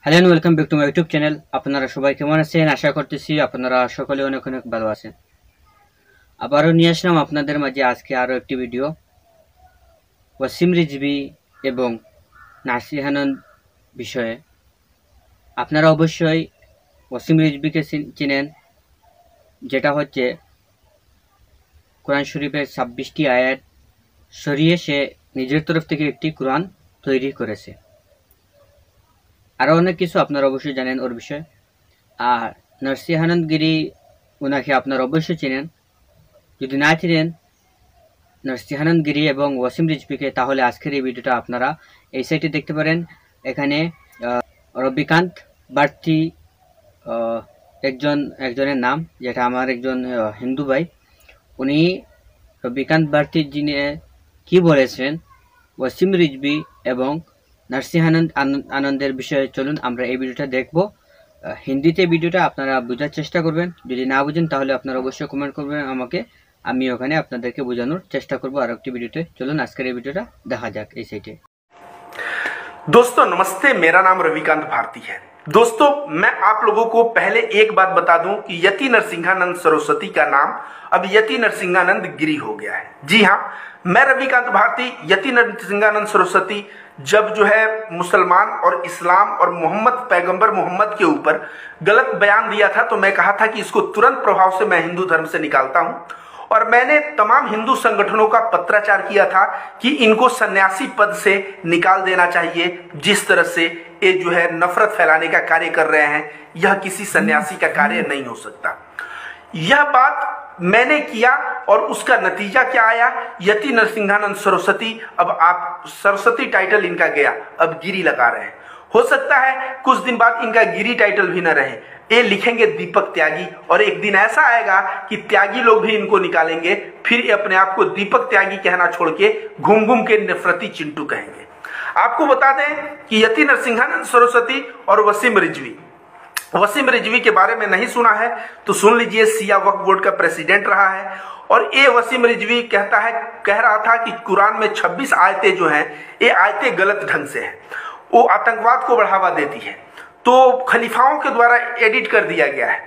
Hello and welcome back to my YouTube channel. আপনারা সবাই কেমন আছেন? আশা করতেছি আপনারা সকলে অনেক অনেক ভালো আছেন। আবারও নিয়ে আসলাম আপনাদের মাঝে আজকে আরও একটি ভিডিও। ওয়াসিম রিজভী এবং নাসির আনন্দ বিষয়ে। আপনারা অবশ্যই ওয়াসিম রিজভীকে চিনেন, যেটা হচ্ছে কোরআন শরীফের 26টি আয়াত সরিয়ে সে নিজের তরফ থেকে একটি কোরআন তৈরি করেছে। আরও অনেক কিছু আপনারা অবশ্যই জানেন ওর বিষয়ে। আর নাসির আনন্দ গিরি, ওনাকে আপনারা অবশ্যই চিনেন। যদি না চিনেন নাসির আনন্দ গিরি এবং ওয়াসিম রিজভীকে, তাহলে আজকের এই ভিডিওটা আপনারা এই সাইটে দেখতে পারেন। এখানে রবিকান্ত বার্তি একজনের নাম, যেটা আমার একজন হিন্দু ভাই, উনি রবিকান্ত বার্তি যিনি কি বলেছেন ওয়াসিম রিজভী এবং নাসির আনন্দের বিষয়ে। চলুন আমরা এই ভিডিওটা দেখব। হিন্দিতে ভিডিওটা আপনারা বোঝার চেষ্টা করবেন। যদি না বুঝেন তাহলে আপনারা অবশ্যই কমেন্ট করবেন আমাকে, আমি ওখানে আপনাদেরকে বোঝানোর চেষ্টা করব আর একটি ভিডিওতে। চলুন আজকের এই ভিডিওটা দেখা যাক এই সাইটে। दोस्तों नमस्ते, मेरा नाम रविकांत भारती है। दोस्तों मैं आप लोगों को पहले एक बात बता दूं कि यति नरसिंहानंद सरस्वती का नाम अब यति नरसिंहानंद गिरी हो गया है। जी हाँ, मैं रविकांत भारती यति नरसिंहानंद सरस्वती जब जो है मुसलमान और इस्लाम और मोहम्मद पैगंबर मोहम्मद के ऊपर गलत बयान दिया था, तो मैं कहा था कि इसको तुरंत प्रभाव से मैं हिंदू धर्म से निकालता हूं। और मैंने तमाम हिंदू संगठनों का पत्राचार किया था कि इनको सन्यासी पद से निकाल देना चाहिए। जिस तरह से ये जो है नफरत फैलाने का कार्य कर रहे हैं, यह किसी सन्यासी का कार्य नहीं हो सकता। यह बात मैंने किया और उसका नतीजा क्या आया? यति नरसिंहानंद सरस्वती, अब आप सरस्वती टाइटल इनका गया, अब गिरी लगा रहे हैं। हो सकता है कुछ दिन बाद इनका गिरी टाइटल भी न रहे, ये लिखेंगे दीपक त्यागी, और एक दिन ऐसा आएगा कि त्यागी लोग भी इनको निकालेंगे, फिर ये अपने आप को दीपक त्यागी कहना छोड़ के घूम घूम के नफरती चिंटू कहेंगे। आपको बता दें कि यति नरसिंहानंद सरस्वती और वसीम रिजवी के बारे में नहीं सुना है तो सुन लीजिए। सिया वक्फ बोर्ड का प्रेसिडेंट रहा है, और ये वसीम रिजवी कह रहा था कि कुरान में 26 आयतें जो हैं, ये आयतें गलत ढंग से हैं, वो आतंकवाद को बढ़ावा देती है, तो खलीफाओं के द्वारा एडिट कर दिया गया है।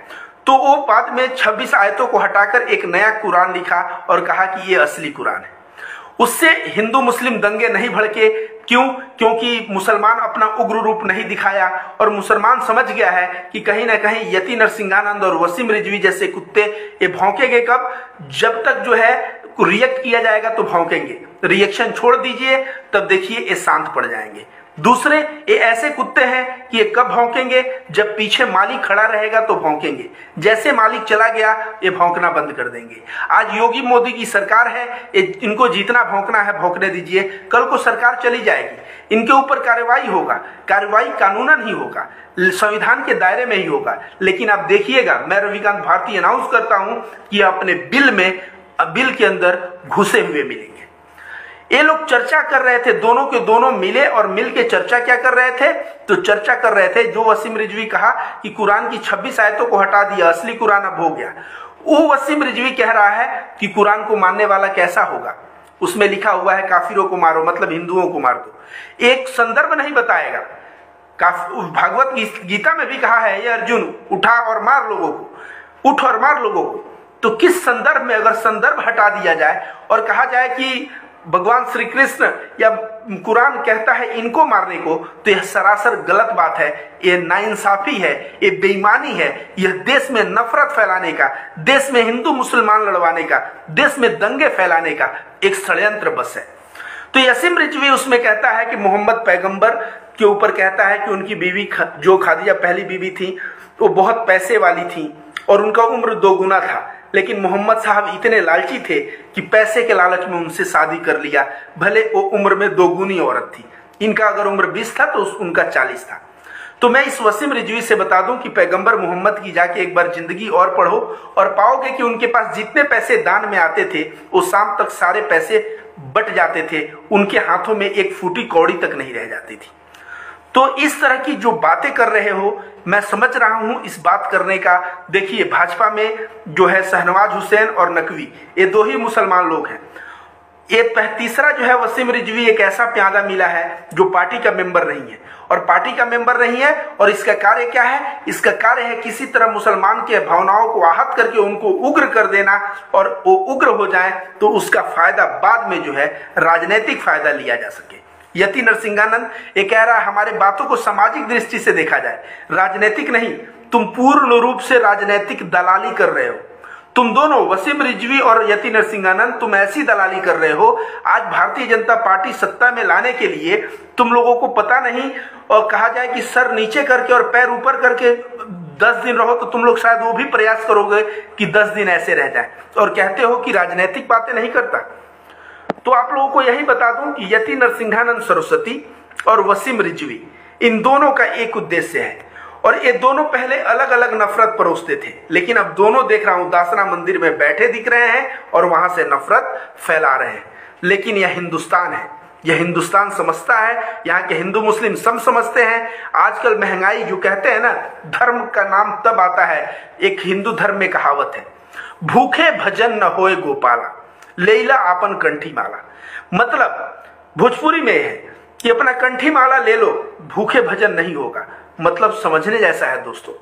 तो वो बाद में 26 आयतों को हटाकर एक नया कुरान लिखा और कहा कि ये असली कुरान है। उससे हिंदू मुस्लिम दंगे नहीं भड़के। क्यों? क्योंकि मुसलमान अपना उग्र रूप नहीं दिखाया, और मुसलमान समझ गया है कि कहीं ना कहीं यति नरसिंहानंद और वसीम रिजवी जैसे कुत्ते ये भौंकेंगे कब? जब तक जो है रिएक्ट किया जाएगा तो भौंकेंगे, रिएक्शन छोड़ दीजिए तब देखिए ये शांत पड़ जाएंगे। दूसरे ये ऐसे कुत्ते हैं कि ये कब भौंकेंगे? जब पीछे मालिक खड़ा रहेगा तो भौंकेंगे, जैसे मालिक चला गया ये भौंकना बंद कर देंगे। आज योगी मोदी की सरकार है, इनको जितना भौंकना है भौंकने दीजिए, कल को सरकार चली जाएगी, इनके ऊपर कार्रवाई होगा। कार्रवाई कानूनन ही होगा, संविधान के दायरे में ही होगा। लेकिन आप देखिएगा, मैं रविकांत भारती अनाउंस करता हूं कि अपने बिल के अंदर घुसे हुए मिलेंगे। ये लोग चर्चा कर रहे थे, दोनों के दोनों मिले और मिल के चर्चा क्या कर रहे थे? तो चर्चा कर रहे थे जो वसीम रिजवी कहा कि कुरान की 26 आयतों को हटा दिया, असली कुरान अब हो गया। वो वसीम रिजवी कह रहा है कि कुरान को मानने वाला कैसा होगा? उसमें लिखा हुआ है काफिरों को मारो, मतलब हिंदुओं को मार दो। एक संदर्भ नहीं बताएगा। भागवत गीता में भी कहा है, ये अर्जुन उठा और मार लोगों को, उठ और मार लोगों को। तो किस संदर्भ में? अगर संदर्भ हटा दिया जाए और कहा जाए कि भगवान श्री कृष्ण या कुरान कहता है इनको मारने को, तो यह सरासर गलत बात है, यह नाइंसाफी है, ये बेईमानी है, यह देश में नफरत फैलाने का, देश में हिंदू मुसलमान लड़वाने का, देश में दंगे फैलाने का एक षड्यंत्र बस है। तो वसीम रिजवी उसमें कहता है कि मोहम्मद पैगंबर के ऊपर कहता है कि उनकी बीवी जो खादिजा पहली बीवी थी वो बहुत पैसे वाली थी और उनका उम्र 2 गुना था, लेकिन मोहम्मद साहब इतने लालची थे कि पैसे के लालच में उनसे शादी कर लिया, भले वो उम्र में 2 गुनी औरत थी। इनका अगर उम्र 20 था तो उनका 40 था। तो मैं इस वसीम रिजवी से बता दूं कि पैगंबर मोहम्मद की जाके एक बार जिंदगी और पढ़ो और पाओगे कि उनके पास जितने पैसे दान में आते थे वो शाम तक सारे पैसे बट जाते थे, उनके हाथों में एक फूटी कौड़ी तक नहीं रह जाती थी। तो इस तरह की जो बातें कर रहे हो, मैं समझ रहा हूं इस बात करने का। देखिए भाजपा में जो है शहनवाज हुसैन और नकवी, ये 2 ही मुसलमान लोग हैं। तीसरा जो है वसीम रिजवी एक ऐसा प्यादा मिला है जो पार्टी का मेंबर नहीं है, और पार्टी का मेंबर नहीं है और इसका कार्य क्या है? इसका कार्य है किसी तरह मुसलमान के भावनाओं को आहत करके उनको उग्र कर देना, और वो उग्र हो जाए तो उसका फायदा बाद में जो है राजनीतिक फायदा लिया जा सके। यति नरसिंहानंद ये कह रहा है हमारे बातों को सामाजिक दृष्टि से देखा जाए, राजनीतिक नहीं। तुम पूर्ण रूप से राजनीतिक दलाली कर रहे हो। तुम दोनों, वसीम रिजवी और यति नरसिंहानंद, तुम ऐसी दलाली कर रहे हो। आज भारतीय जनता पार्टी सत्ता में लाने के लिए तुम लोगों को पता नहीं, और कहा जाए कि सर नीचे करके और पैर ऊपर करके 10 दिन रहो, तो तुम लोग शायद वो भी प्रयास करोगे कि 10 दिन ऐसे रह जाए, और कहते हो कि राजनीतिक बातें नहीं करता। तो आप लोगों को यही बता दूं कि यति नरसिंहानंद सरस्वती और वसीम रिजवी, इन दोनों का एक उद्देश्य है, और ये दोनों पहले अलग अलग नफरत परोसते थे, लेकिन अब दोनों देख रहा हूं दासना मंदिर में बैठे दिख रहे हैं और वहां से नफरत फैला रहे हैं। लेकिन यह हिंदुस्तान है, यह हिंदुस्तान समझता है, यहाँ के हिंदू मुस्लिम सब समझते हैं। आजकल महंगाई जो कहते हैं ना, धर्म का नाम तब आता है, एक हिंदू धर्म में कहावत है, भूखे भजन न होए गोपाला, लेला आपन कंठी माला। मतलब भोजपुरी में है कि अपना कंठी माला ले लो, भूखे भजन नहीं होगा। मतलब समझने जैसा है दोस्तों।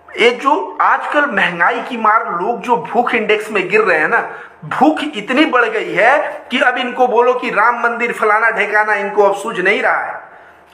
ये जो आजकल महंगाई की मार, लोग जो भूख इंडेक्स में गिर रहे हैं ना, भूख इतनी बढ़ गई है कि अब इनको बोलो कि राम मंदिर फलाना ढेकाना, इनको अब सूझ नहीं रहा है,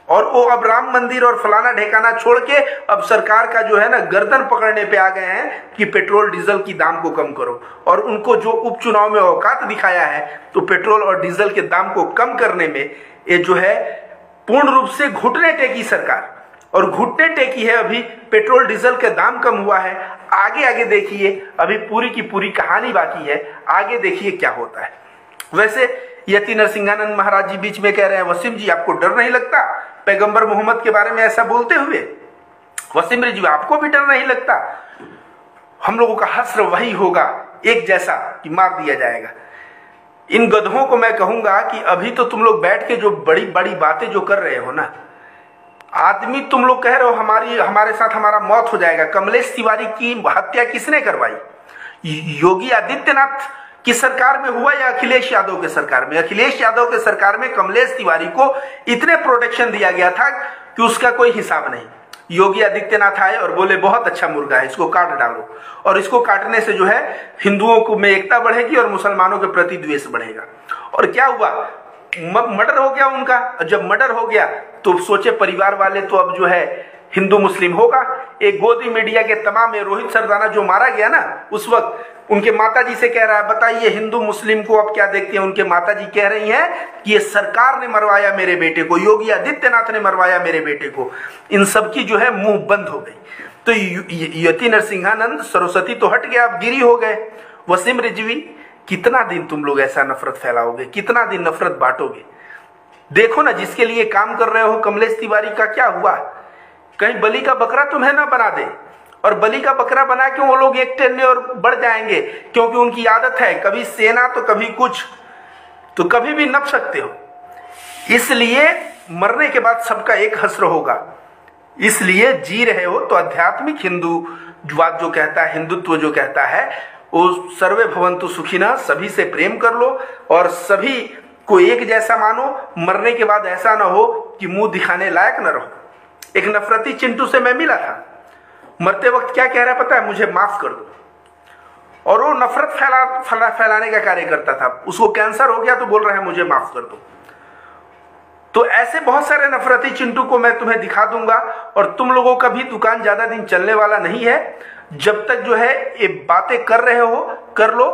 और वो अब राम मंदिर और फलाना ढेकाना छोड़ के अब सरकार का जो है ना गर्दन पकड़ने पे आ गए हैं कि पेट्रोल डीजल की दाम को कम करो। और उनको जो उपचुनाव में औकात दिखाया है, तो पेट्रोल और डीजल के दाम को कम करने में ये जो है पूर्ण रूप से घुटने टेकी सरकार, और घुटने टेकी है। अभी पेट्रोल डीजल के दाम कम हुआ है, आगे आगे देखिए, अभी पूरी की पूरी कहानी बाकी है, आगे देखिए क्या होता है। वैसे यति नरसिंहानंद महाराज जी बीच में कह रहे हैं, वसीम जी आपको डर नहीं लगता पैगंबर मोहम्मद के बारे में ऐसा बोलते हुए? वसीम जी आपको भी डर नहीं लगता? हम लोगों का हश्र वही होगा एक जैसा कि मार दिया जाएगा। इन गधों को मैं कहूंगा कि अभी तो तुम लोग बैठ के जो बड़ी बड़ी बातें जो कर रहे हो ना, आदमी तुम लोग कह रहे हो हमारे साथ हमारा मौत हो जाएगा। कमलेश तिवारी की हत्या किसने करवाई? योगी आदित्यनाथ की सरकार में हुआ या अखिलेश यादव के सरकार में? अखिलेश यादव के सरकार में कमलेश तिवारी को इतने प्रोटेक्शन दिया गया था कि उसका कोई हिसाब नहीं। योगी आदित्यनाथ आए और बोले बहुत अच्छा मुर्गा है, इसको काट डालो, और इसको काटने से जो है हिंदुओं को में एकता बढ़ेगी और मुसलमानों के प्रति द्वेष बढ़ेगा। और क्या हुआ? मर्डर हो गया उनका। जब मर्डर हो गया तो सोचे परिवार वाले तो अब जो है हिंदू मुस्लिम होगा। एक गोदी मीडिया के तमाम, रोहित सरदाना जो मारा गया ना, उस वक्त उनके माताजी से कह रहा है बताइए हिंदू मुस्लिम को अब क्या देखते हैं? उनके माताजी कह रही हैं कि ये सरकार ने मरवाया मेरे बेटे को, योगी आदित्यनाथ ने मरवाया मेरे बेटे को। इन सब की जो है मुंह बंद हो गई। तो यति नरसिंहानंद सरस्वती तो हट गया, अब गिरी हो गए। वसीम रिजवी, कितना दिन तुम लोग ऐसा नफरत फैलाओगे? कितना दिन नफरत बांटोगे? देखो ना, जिसके लिए काम कर रहे हो कमलेश तिवारी का क्या हुआ? कहीं बलि का बकरा तुम्हें ना बना दे, और बलि का बकरा बना के वो लोग एक टेन्ने और बढ़ जाएंगे, क्योंकि उनकी आदत है कभी सेना तो कभी कुछ, तो कभी भी नप सकते हो। इसलिए मरने के बाद सबका एक हश्र होगा। इसलिए जी रहे हो तो आध्यात्मिक हिंदूवाद जो कहता है, हिंदुत्व जो कहता है, वो सर्वे भवन्तु सुखिनः, सभी से प्रेम कर लो और सभी को एक जैसा मानो। मरने के बाद ऐसा ना हो कि मुंह दिखाने लायक न रहो। एक नफरती चिंटू से मैं मिला था, मरते वक्त क्या कह रहा है पता है? मुझे माफ कर दो। और वो नफरत फैलाने का कार्य करता था। उसको कैंसर हो गया तो बोल रहा है मुझे माफ कर दो। तो ऐसे बहुत सारे नफरती चिंटू को मैं तुम्हें दिखा दूंगा, और तुम लोगों का भी दुकान ज्यादा दिन चलने वाला नहीं है। जब तक जो है ये बातें कर रहे हो कर लो।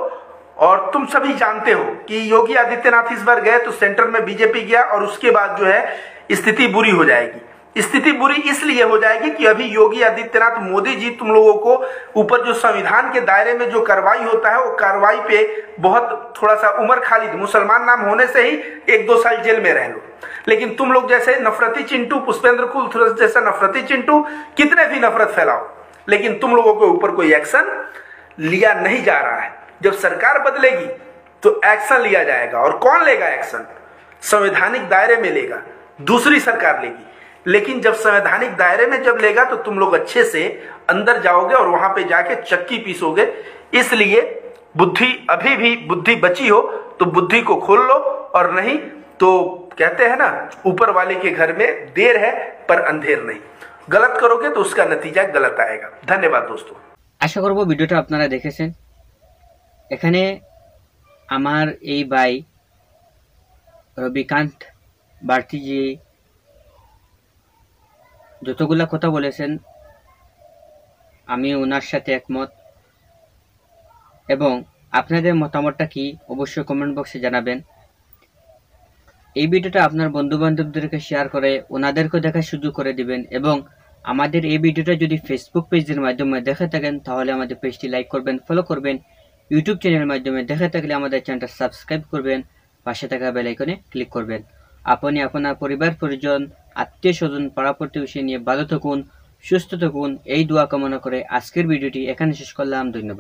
और तुम सभी जानते हो कि योगी आदित्यनाथ इस बार गए तो सेंटर में बीजेपी गया, और उसके बाद जो है स्थिति बुरी हो जाएगी। स्थिति बुरी इसलिए हो जाएगी कि अभी योगी आदित्यनाथ, मोदी जी तुम लोगों को ऊपर जो संविधान के दायरे में जो कार्रवाई होता है, वो कार्रवाई पे बहुत थोड़ा सा उमर खालिद, मुसलमान नाम होने से ही 1-2 साल जेल में रह लो। लेकिन तुम लोग जैसे नफरती चिंटू, पुष्पेंद्र कुल जैसा नफरती चिंटू, कितने भी नफरत फैलाओ, लेकिन तुम लोगों के ऊपर कोई एक्शन लिया नहीं जा रहा है। जब सरकार बदलेगी तो एक्शन लिया जाएगा। और कौन लेगा एक्शन? संवैधानिक दायरे में लेगा, दूसरी सरकार लेगी। लेकिन जब संवैधानिक दायरे में जब लेगा तो तुम लोग अच्छे से अंदर जाओगे और वहां पे जाके चक्की पीसोगे। इसलिए बुद्धि अभी भी बुद्धि बची हो तो बुद्धि को खोल लो, और नहीं तो कहते हैं ना, ऊपर वाले के घर में देर है पर अंधेर नहीं। गलत करोगे तो उसका नतीजा गलत आएगा। धन्यवाद दोस्तों। आशा करब ভিডিওটা আপনারা দেখেছেন। এখানে আমার এই ভাই রবিকান্ত ভারতীজি যতগুলা কথা বলেছেন আমি ওনার সাথে একমত, এবং আপনাদের মতামতটা কি অবশ্যই কমেন্ট বক্সে জানাবেন। এই ভিডিওটা আপনার বন্ধু বান্ধবদেরকে শেয়ার করে ওনাদেরকে দেখার সুযোগ করে দিবেন, এবং আমাদের এই ভিডিওটা যদি ফেসবুক পেজের মাধ্যমে দেখে থাকেন তাহলে আমাদের পেজটি লাইক করবেন, ফলো করবেন। ইউটিউব চ্যানেলের মাধ্যমে দেখে থাকলে আমাদের চ্যানেলটা সাবস্ক্রাইব করবেন, পাশে থাকা বেল আইকনে ক্লিক করবেন। আপনি আপনার পরিবার পরিজন আত্মীয় স্বজন পাড়া প্রতিবেশী নিয়ে ভালো থাকুন, সুস্থ থাকুন, এই দোয়া কামনা করে আজকের ভিডিওটি এখানে শেষ করলাম। ধন্যবাদ।